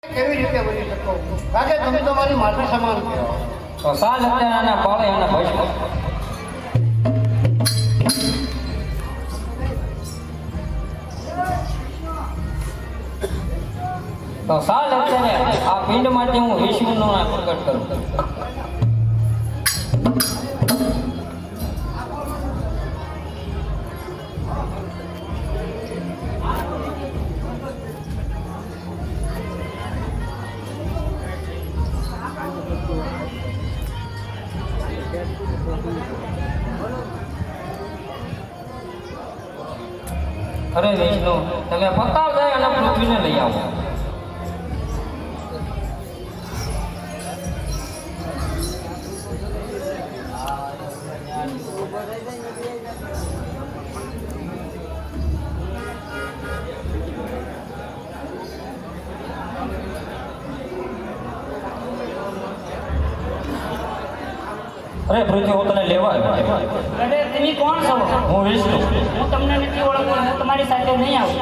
કેવી રીતે બની શકો? કારણ કે તમે તમારી માતા સમાન છો. તો સાલ અત્યારે પાળે અને ભસ્મ તો સાલ અત્યારે આ પિંડ માટે હું વિષ્ણુનો પ્રગટ કરું. અરે વિષ્ણુ, તમે પતાળ જાય અને પૃથ્વીને લઈ આવો. અરે પૃથ્વી, હું તને લેવા આવ્યો. અરે તમે કોણ છો? હું વિષ્ણુ. હું તમને નથી ઓળખતો. હું તમારી સાથે નહીં આવું.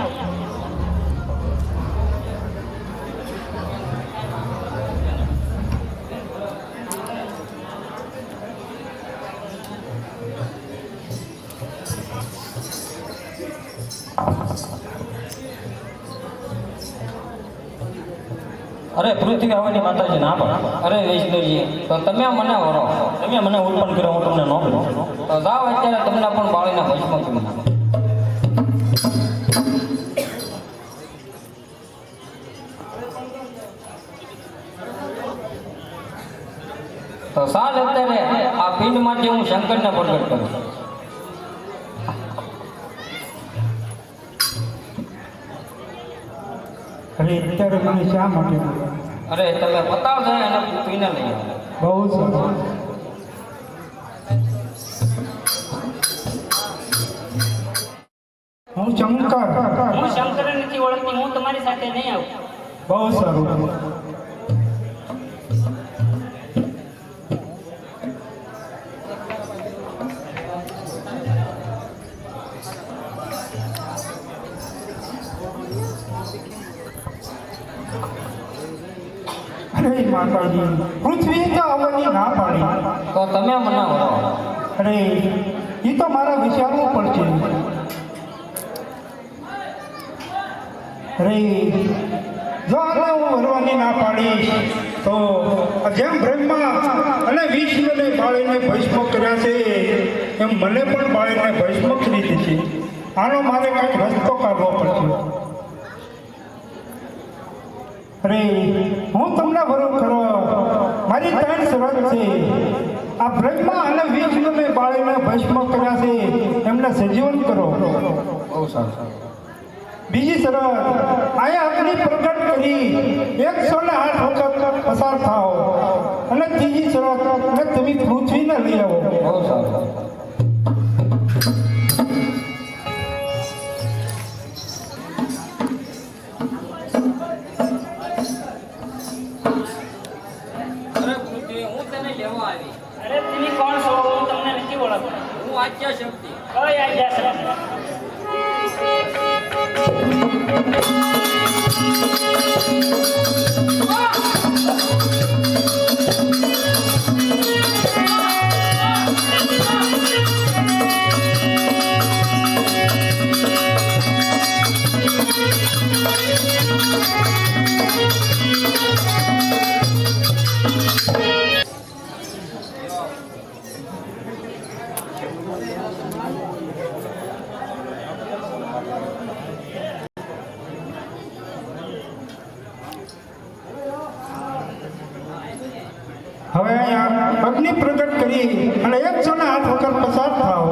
અરે પૃથ્વી આવવાની માતાજી ના પાડે. અરે વિષ્ણુજી, તો તમે મને વરો, તમે મને ઉત્પન્ન કર્યો, હું તમને ન કરું. તો જાઓ અત્યારે તમને પણ બાળીને ભસ્મ કરી નાખો. તો સાલ અત્યારે આ પિંડ માટે હું શંકરને પ્રગટ કરું. અરે અત્યારે મને શા માટે બોલ્યા? અરે તમે પતાળ જાય અને પૃથ્વીને લઈ આવો. બહુ સરસ. હું ચમકાર. હું શંકરને નથી ઓળખતી. હું તમારી સાથે નહીં આવું. બહુ સારું. અરે માતાજી, પૃથ્વી તો આવવાની ના પાડી. તો તમે મને વરો. અરે એ તો મારે વિચારવું પડશે. અરે જો આને હું વરવાની ના પાડીશ તો જેમ બ્રહ્મા અને વિષ્ણુને બાળીને ભસ્મ કર્યા છે એમ મને પણ બાળીને ભસ્મ કરી દેશે. આનો મારે કંઈક રસ્તો કાઢવો પડશે. અરે હું તમને વરો કરો. મારી 3 શરત છે. આ બ્રહ્મા અને વિષ્ણુને બાળીને ભસ્મ કર્યા છે એમને સજીવન કરો. બહુ સારું. બીજી શરત, અહીંયા અગ્નિ પ્રગટ કરી 108 વખત પસાર થાઓ. અને ત્રીજી શરત, તમે પૃથ્વીને લઈ આવો. બહુ સારું. અરે પૃથ્વી, હું તને લેવા આવી. અરે તમે કોણ છો? હું તમને નથી ઓળખતો. હું આદ્ય શક્તિ. કઈ આज्ञा છે? હવે અહીંયા અગ્નિ પ્રગટ કરી અને 108 વખત પસાર થાઓ.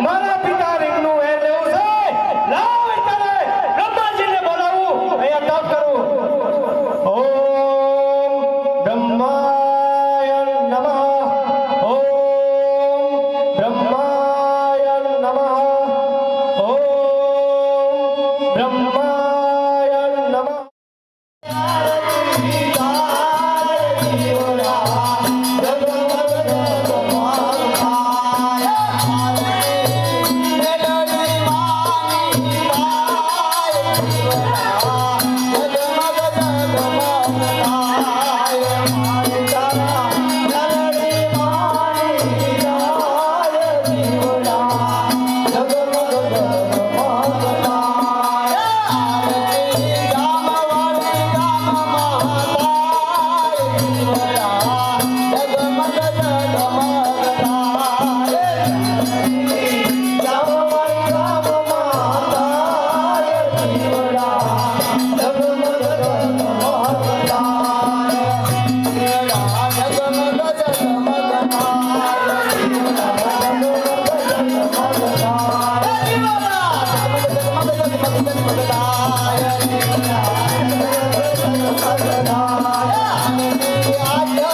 મારા પિતા રીંગનું એ લેવું છે. લાવ અત્યારે બ્રહ્માજીને બોલાવું. અહીંયા તપ કરું. ઓમ બ્રહ્માય નમઃ. ઓમ બ્રહ્માય નમઃ. ઓમ બ્રહ્માય નમઃ. I